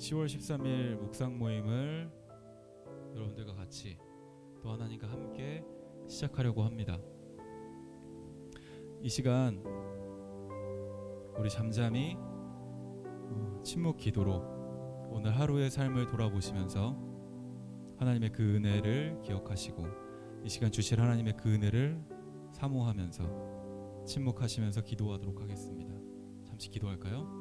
10월 13일 묵상 모임을 여러분들과 같이 또 하나님과 함께 시작하려고 합니다. 이 시간 우리 잠잠히 침묵 기도로 오늘 하루의 삶을 돌아보시면서 하나님의 그 은혜를 기억하시고 이 시간 주실 하나님의 그 은혜를 사모하면서 침묵하시면서 기도하도록 하겠습니다. 잠시 기도할까요?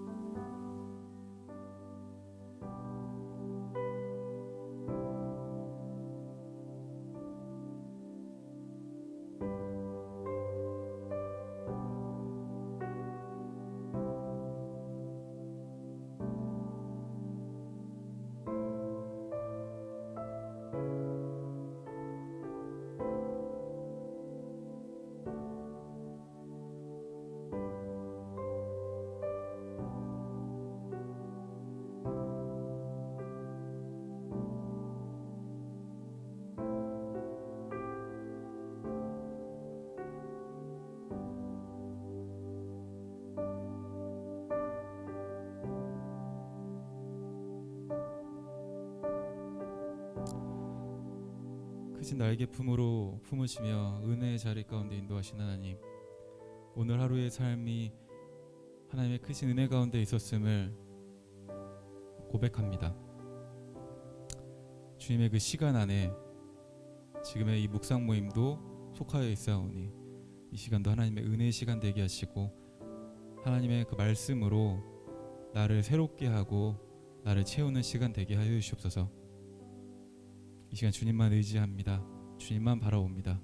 크신 날개 품으로 품으시며 은혜의 자리 가운데 인도하신 하나님, 오늘 하루의 삶이 하나님의 크신 은혜 가운데 있었음을 고백합니다. 주님의 그 시간 안에 지금의 이 묵상 모임도 속하여 있사오니 이 시간도 하나님의 은혜의 시간 되게 하시고 하나님의 그 말씀으로 나를 새롭게 하고 나를 채우는 시간 되게 하여 주시옵소서. 이 시간 주님만 의지합니다. 주님만 바라봅니다.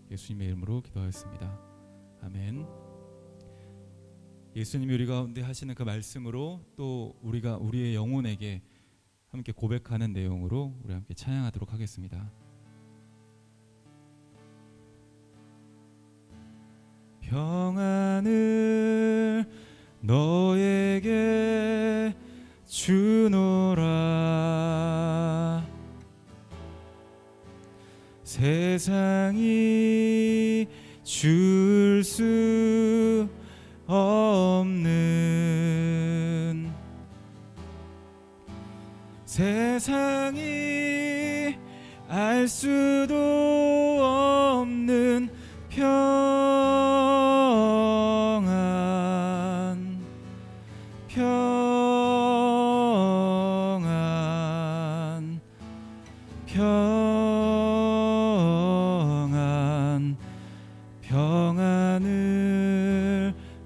예수님의 이름으로 기도하였습니다. 아멘. 예수님이 우리 가운데 하시는 그 말씀으로 또 우리가 우리의 영혼에게 함께 고백하는 내용으로 우리 함께 찬양하도록 하겠습니다. 평안을 너에게 주노라. 세상이 줄 수 없는, 세상이 알 수도 없는 평안, 평안, 평안을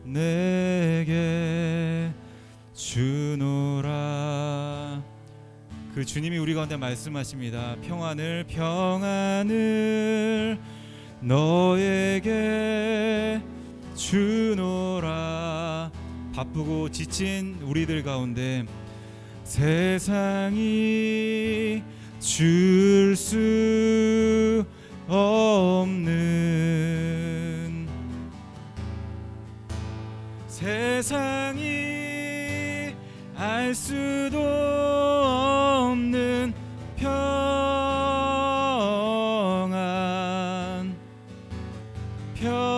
내게 주노라. 그 주님이 우리 가운데 말씀하십니다. 평안을 너에게 주노라. 바쁘고 지친 우리들 가운데 세상이 줄 수 없는, 세상이 알 수도 없는 평안, 평안,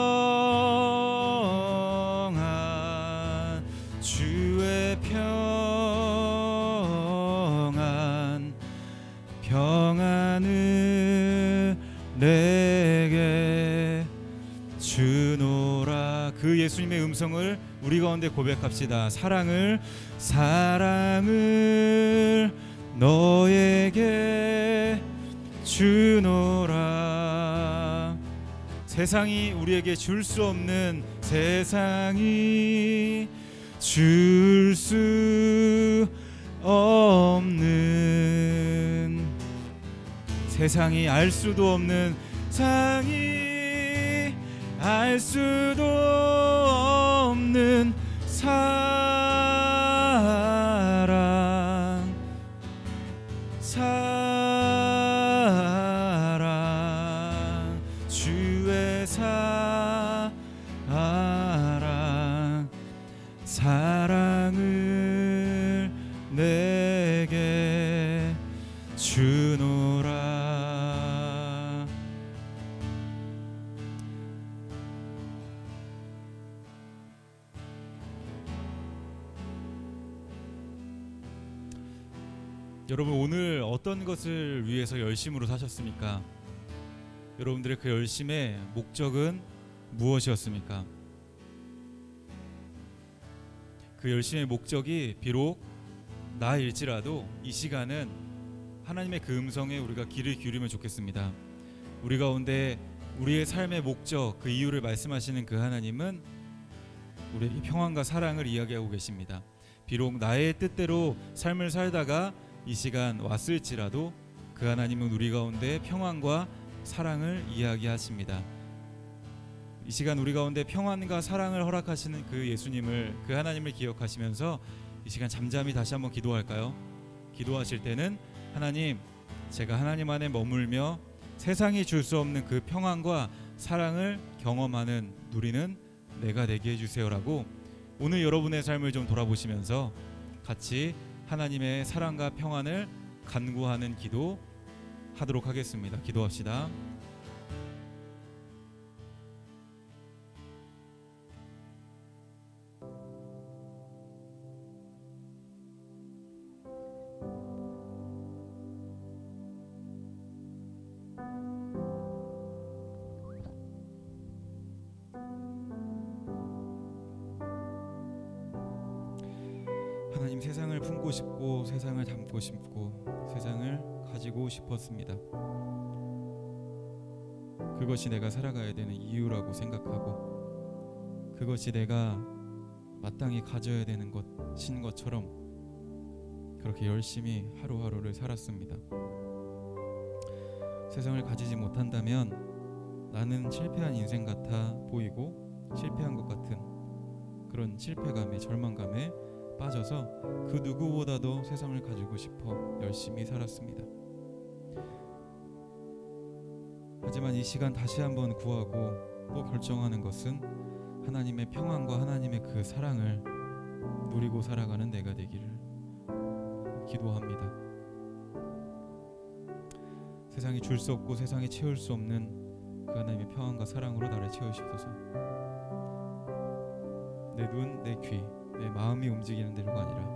주의 평안, 평안을 내게 주노라. 그 예수님의 음성을 우리 가운데 고백합시다. 사랑을 너에게 주노라. 세상이 우리에게 줄 수 없는, 세상이 줄 수 없는, 세상이 알 수도 없는, 세상이 알 수도 없는 사랑, 사랑, 주의 사랑, 사랑을 내게 주노라. 여러분 오늘 어떤 것을 위해서 열심으로 사셨습니까? 여러분들의 그 열심의 목적은 무엇이었습니까? 그 열심의 목적이 비록 나일지라도 이 시간은 하나님의 그 음성에 우리가 귀를 기울이면 좋겠습니다. 우리 가운데 우리의 삶의 목적, 그 이유를 말씀하시는 그 하나님은 우리에게 평안과 사랑을 이야기하고 계십니다. 비록 나의 뜻대로 삶을 살다가 이 시간 왔을지라도 그 하나님은 우리 가운데 평안과 사랑을 이야기하십니다. 이 시간 우리 가운데 평안과 사랑을 허락하시는 그 예수님을, 그 하나님을 기억하시면서 이 시간 잠잠히 다시 한번 기도할까요? 기도하실 때는 하나님, 제가 하나님 안에 머물며 세상이 줄 수 없는 그 평안과 사랑을 경험하는, 누리는 내가 되게 해주세요라고 오늘 여러분의 삶을 좀 돌아보시면서 같이 하나님의 사랑과 평안을 간구하는 기도 하도록 하겠습니다. 기도합시다. 하나님, 세상을 품고 싶고 세상을 담고 싶고 세상을 가지고 싶었습니다. 그것이 내가 살아가야 되는 이유라고 생각하고 그것이 내가 마땅히 가져야 되는 것인 것처럼 그렇게 열심히 하루하루를 살았습니다. 세상을 가지지 못한다면 나는 실패한 인생 같아 보이고 실패한 것 같은 그런 실패감에, 절망감에 빠져서 그 누구보다도 세상을 가지고 싶어 열심히 살았습니다. 하지만 이 시간 다시 한번 구하고 또 결정하는 것은 하나님의 평안과 하나님의 그 사랑을 누리고 살아가는 내가 되기를 기도합니다. 세상이 줄 수 없고 세상이 채울 수 없는 그 하나님의 평안과 사랑으로 나를 채우시옵소서. 내 눈, 내 귀, 내 마음이 움직이는 대로가 아니라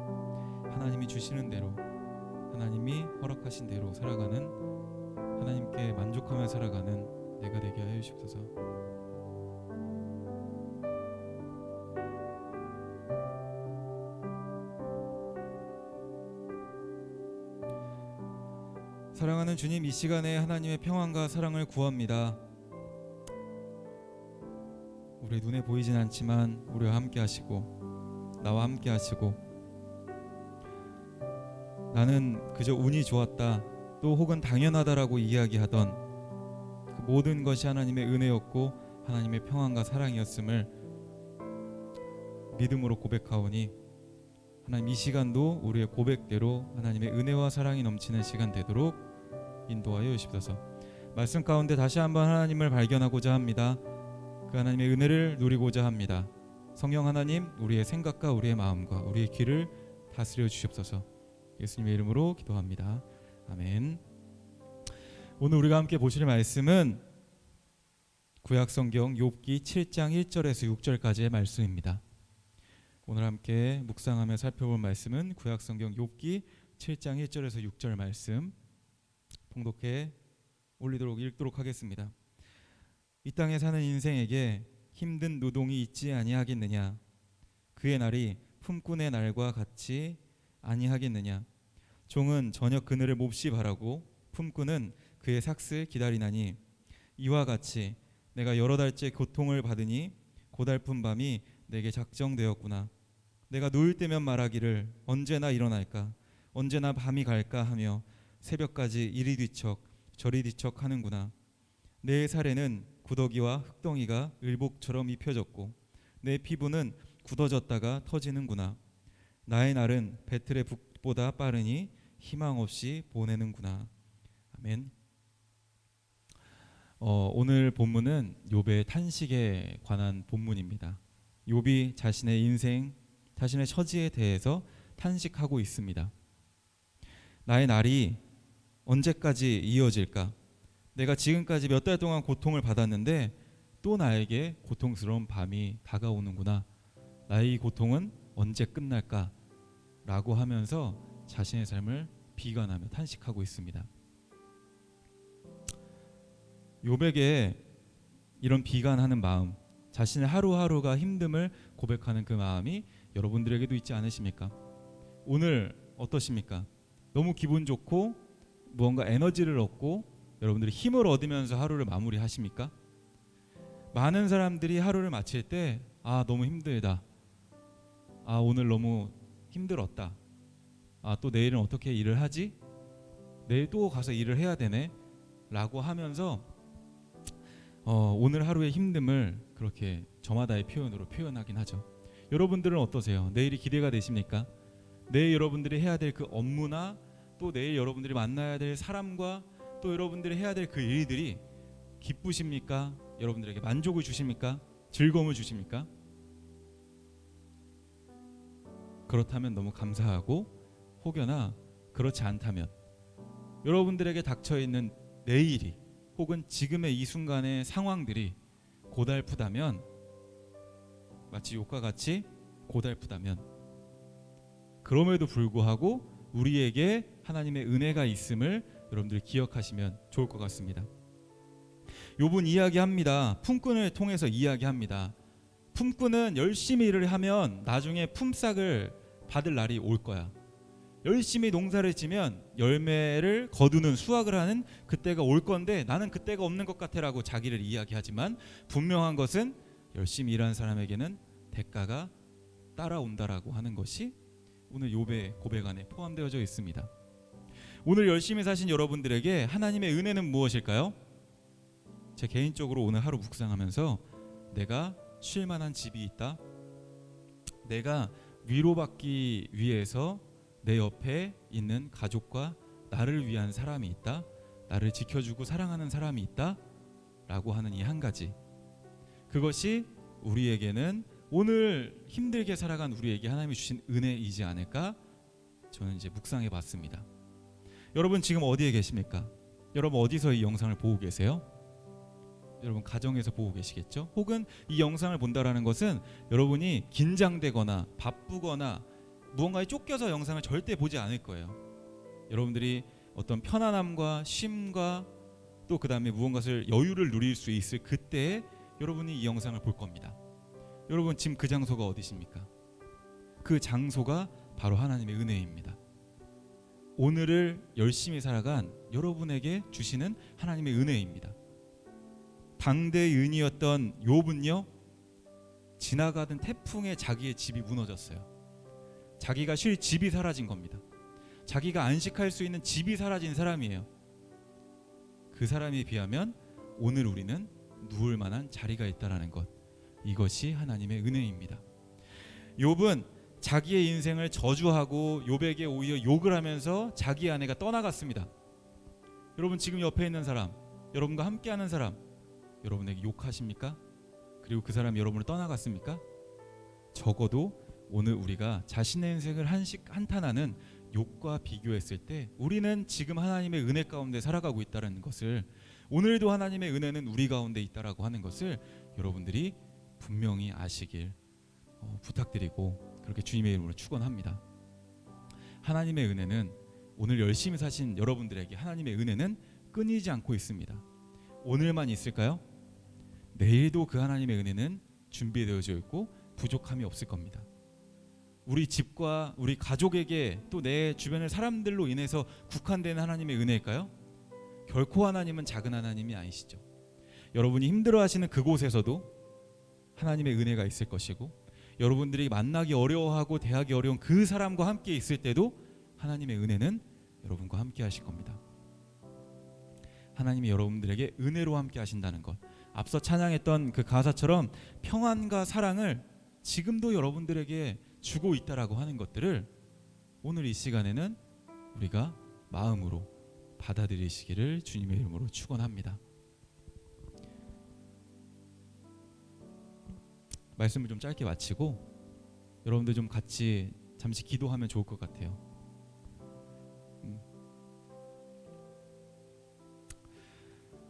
하나님이 주시는 대로, 하나님이 허락하신 대로 살아가는, 하나님께 만족하며 살아가는 내가 되게 하여 주옵소서. 사랑하는 주님, 이 시간에 하나님의 평안과 사랑을 구합니다. 우리 눈에 보이진 않지만 우리와 함께 하시고 나와 함께 하시고, 나는 그저 운이 좋았다 또 혹은 당연하다라고 이야기하던 그 모든 것이 하나님의 은혜였고 하나님의 평안과 사랑이었음을 믿음으로 고백하오니 하나님, 이 시간도 우리의 고백대로 하나님의 은혜와 사랑이 넘치는 시간 되도록 인도하여 주시옵소서. 말씀 가운데 다시 한번 하나님을 발견하고자 합니다. 그 하나님의 은혜를 누리고자 합니다. 성령 하나님, 우리의 생각과 우리의 마음과 우리의 귀를 다스려 주시옵소서. 예수님의 이름으로 기도합니다. 아멘. 오늘 우리가 함께 보실 말씀은 구약성경 욥기 7장 1절에서 6절까지의 말씀입니다. 오늘 함께 묵상하며 살펴볼 말씀은 구약성경 욥기 7장 1절에서 6절 말씀 봉독해 올리도록 읽도록 하겠습니다. 이 땅에 사는 인생에게 힘든 노동이 있지 아니하겠느냐? 그의 날이 품꾼의 날과 같이 아니하겠느냐? 종은 저녁 그늘을 몹시 바라고 품꾼은 그의 삭슬 기다리나니 이와 같이 내가 여러 달째 고통을 받으니 고달픈 밤이 내게 작정되었구나. 내가 누울 때면 말하기를 언제나 일어날까, 언제나 밤이 갈까 하며 새벽까지 이리 뒤척 저리 뒤척 하는구나. 내 살에는 구더기와 흙덩이가 을복처럼 입혀졌고 내 피부는 굳어졌다가 터지는구나. 나의 날은 배틀의 북보다 빠르니 희망 없이 보내는구나. 아멘. 오늘 본문은 욥의 탄식에 관한 본문입니다. 욥이 자신의 인생, 자신의 처지에 대해서 탄식하고 있습니다. 나의 날이 언제까지 이어질까? 내가 지금까지 몇 달 동안 고통을 받았는데 또 나에게 고통스러운 밤이 다가오는구나. 나의 이 고통은 언제 끝날까? 라고 하면서 자신의 삶을 비관하며 탄식하고 있습니다. 욥에게 이런 비관하는 마음, 자신의 하루하루가 힘듦을 고백하는 그 마음이 여러분들에게도 있지 않으십니까? 오늘 어떠십니까? 너무 기분 좋고 무언가 에너지를 얻고 여러분들이 힘을 얻으면서 하루를 마무리하십니까? 많은 사람들이 하루를 마칠 때 너무 힘들다, 오늘 너무 힘들었다, 또 내일은 어떻게 일을 하지? 내일 또 가서 일을 해야 되네 라고 하면서 오늘 하루의 힘듦을 그렇게 저마다의 표현으로 표현하긴 하죠. 여러분들은 어떠세요? 내일이 기대가 되십니까? 내일 여러분들이 해야 될 그 업무나 또 내일 여러분들이 만나야 될 사람과 또 여러분들이 해야 될 그 일들이 기쁘십니까? 여러분들에게 만족을 주십니까? 즐거움을 주십니까? 그렇다면 너무 감사하고, 혹여나 그렇지 않다면 여러분들에게 닥쳐있는 내일이 혹은 지금의 이 순간의 상황들이 고달프다면, 마치 욥과 같이 고달프다면, 그럼에도 불구하고 우리에게 하나님의 은혜가 있음을 여러분들이 기억하시면 좋을 것 같습니다. 욥은 이야기합니다. 품꾼을 통해서 이야기합니다. 품꾼은 열심히 일을 하면 나중에 품삯을 받을 날이 올 거야. 열심히 농사를 지면 열매를 거두는, 수확을 하는 그때가 올 건데 나는 그때가 없는 것 같아라고 자기를 이야기하지만, 분명한 것은 열심히 일하는 사람에게는 대가가 따라온다라고 하는 것이 오늘 욥의 고백 안에 포함되어져 있습니다. 오늘 열심히 사신 여러분들에게 하나님의 은혜는 무엇일까요? 제 개인적으로 오늘 하루 묵상하면서 내가 쉴 만한 집이 있다, 내가 위로받기 위해서 내 옆에 있는 가족과 나를 위한 사람이 있다, 나를 지켜주고 사랑하는 사람이 있다 라고 하는 이 한 가지, 그것이 우리에게는 오늘 힘들게 살아간 우리에게 하나님이 주신 은혜이지 않을까, 저는 이제 묵상해 봤습니다. 여러분 지금 어디에 계십니까? 여러분 어디서 이 영상을 보고 계세요? 여러분 가정에서 보고 계시겠죠? 혹은 이 영상을 본다라는 것은 여러분이 긴장되거나 바쁘거나 무언가에 쫓겨서 영상을 절대 보지 않을 거예요. 여러분들이 어떤 편안함과 쉼과 또 그 다음에 무언가를 여유를 누릴 수 있을 그때에 여러분이 이 영상을 볼 겁니다. 여러분 지금 그 장소가 어디십니까? 그 장소가 바로 하나님의 은혜입니다. 오늘을 열심히 살아간 여러분에게 주시는 하나님의 은혜입니다. 당대의 은이었던 욥은요, 지나가던 태풍에 자기의 집이 무너졌어요. 자기가 쉴 집이 사라진 겁니다. 자기가 안식할 수 있는 집이 사라진 사람이에요. 그 사람에 비하면 오늘 우리는 누울 만한 자리가 있다라는 것, 이것이 하나님의 은혜입니다. 욥은 자기의 인생을 저주하고 욥에게 오히려 욕을 하면서 자기 아내가 떠나갔습니다. 여러분 지금 옆에 있는 사람, 여러분과 함께하는 사람, 여러분에게 욕하십니까? 그리고 그 사람이 여러분을 떠나갔습니까? 적어도 오늘 우리가 자신의 인생을 한탄하는 욥과 비교했을 때 우리는 지금 하나님의 은혜 가운데 살아가고 있다는 것을, 오늘도 하나님의 은혜는 우리 가운데 있다라고 하는 것을 여러분들이 분명히 아시길 부탁드리고, 그렇게 주님의 이름으로 축원합니다. 하나님의 은혜는, 오늘 열심히 사신 여러분들에게 하나님의 은혜는 끊이지 않고 있습니다. 오늘만 있을까요? 내일도 그 하나님의 은혜는 준비되어져 있고 부족함이 없을 겁니다. 우리 집과 우리 가족에게 또 내 주변의 사람들로 인해서 국한되는 하나님의 은혜일까요? 결코 하나님은 작은 하나님이 아니시죠. 여러분이 힘들어하시는 그곳에서도 하나님의 은혜가 있을 것이고, 여러분들이 만나기 어려워하고 대하기 어려운 그 사람과 함께 있을 때도 하나님의 은혜는 여러분과 함께 하실 겁니다. 하나님이 여러분들에게 은혜로 함께 하신다는 것, 앞서 찬양했던 그 가사처럼 평안과 사랑을 지금도 여러분들에게 주고 있다라고 하는 것들을 오늘 이 시간에는 우리가 마음으로 받아들이시기를 주님의 이름으로 축원합니다. 말씀을 좀 짧게 마치고 여러분들 좀 같이 잠시 기도하면 좋을 것 같아요.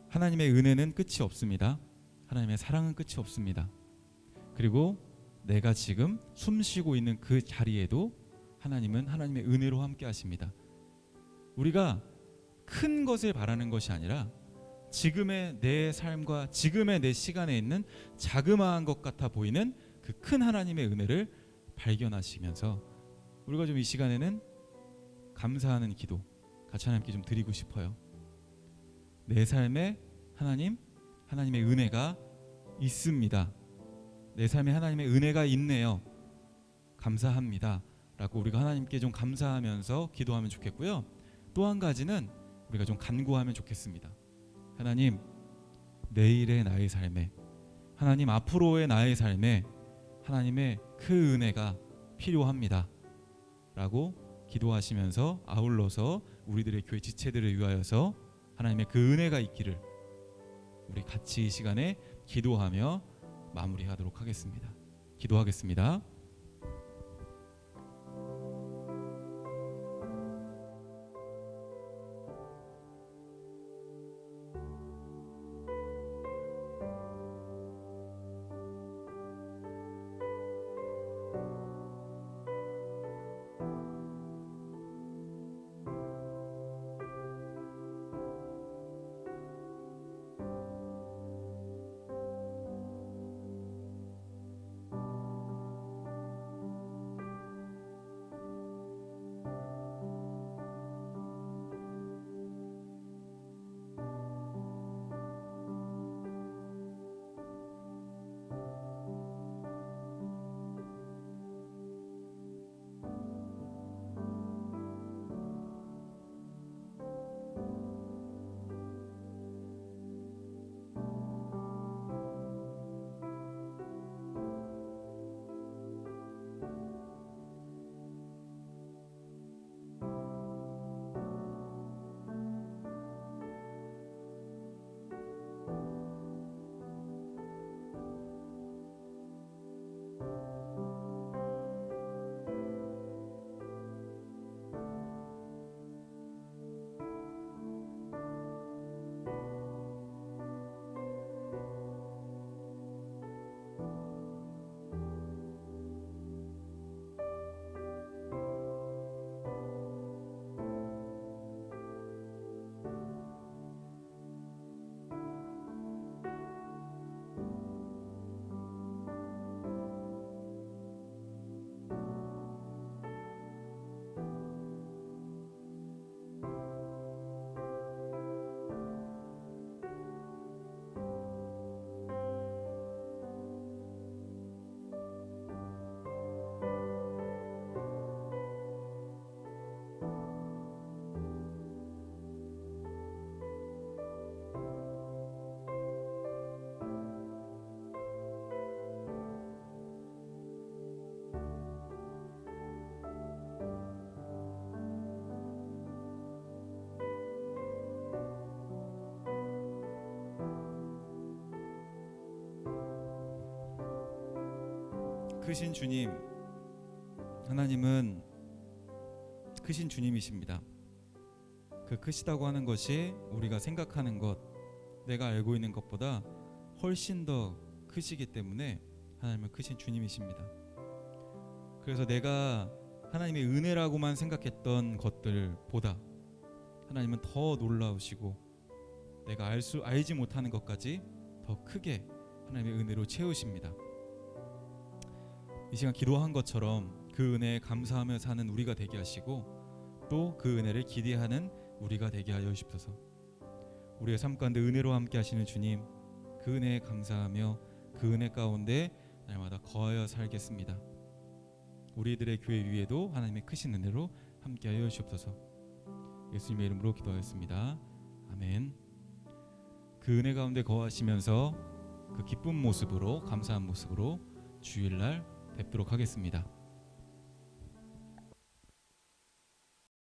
하나님의 은혜는 끝이 없습니다. 하나님의 사랑은 끝이 없습니다. 그리고 내가 지금 숨 쉬고 있는 그 자리에도 하나님은 하나님의 은혜로 함께 하십니다. 우리가 큰 것을 바라는 것이 아니라 지금의 내 삶과 지금의 내 시간에 있는 자그마한 것 같아 보이는 그 큰 하나님의 은혜를 발견하시면서 우리가 좀 이 시간에는 감사하는 기도 같이 하나님께 좀 드리고 싶어요. 내 삶에 하나님의 은혜가 있습니다. 내 삶에 하나님의 은혜가 있네요. 감사합니다. 라고 우리가 하나님께 좀 감사하면서 기도하면 좋겠고요. 또 한 가지는 우리가 좀 간구하면 좋겠습니다. 하나님, 내일의 나의 삶에, 하나님 앞으로의 나의 삶에 하나님의 그 은혜가 필요합니다. 라고 기도하시면서 아울러서 우리들의 교회 지체들을 위하여서 하나님의 그 은혜가 있기를 우리 같이 이 시간에 기도하며 마무리하도록 하겠습니다. 기도하겠습니다. 크신 주님, 하나님은 크신 주님이십니다. 그 크시다고 하는 것이 우리가 생각하는 것, 내가 알고 있는 것보다 훨씬 더 크시기 때문에 하나님은 크신 주님이십니다. 그래서 내가 하나님의 은혜라고만 생각했던 것들보다 하나님은 더 놀라우시고 내가 알지 못하는 것까지 더 크게 하나님의 은혜로 채우십니다. 이 시간 기도한 것처럼 그 은혜에 감사하며 사는 우리가 되게 하시고 또 그 은혜를 기대하는 우리가 되게 하여 주십소서. 우리의 삶 가운데 은혜로 함께 하시는 주님, 그 은혜에 감사하며 그 은혜 가운데 날마다 거하여 살겠습니다. 우리들의 교회 위에도 하나님의 크신 은혜로 함께 하여 주옵소서. 예수님의 이름으로 기도하였습니다. 아멘. 그 은혜 가운데 거하시면서 그 기쁜 모습으로, 감사한 모습으로 주일날 뵙도록 하겠습니다.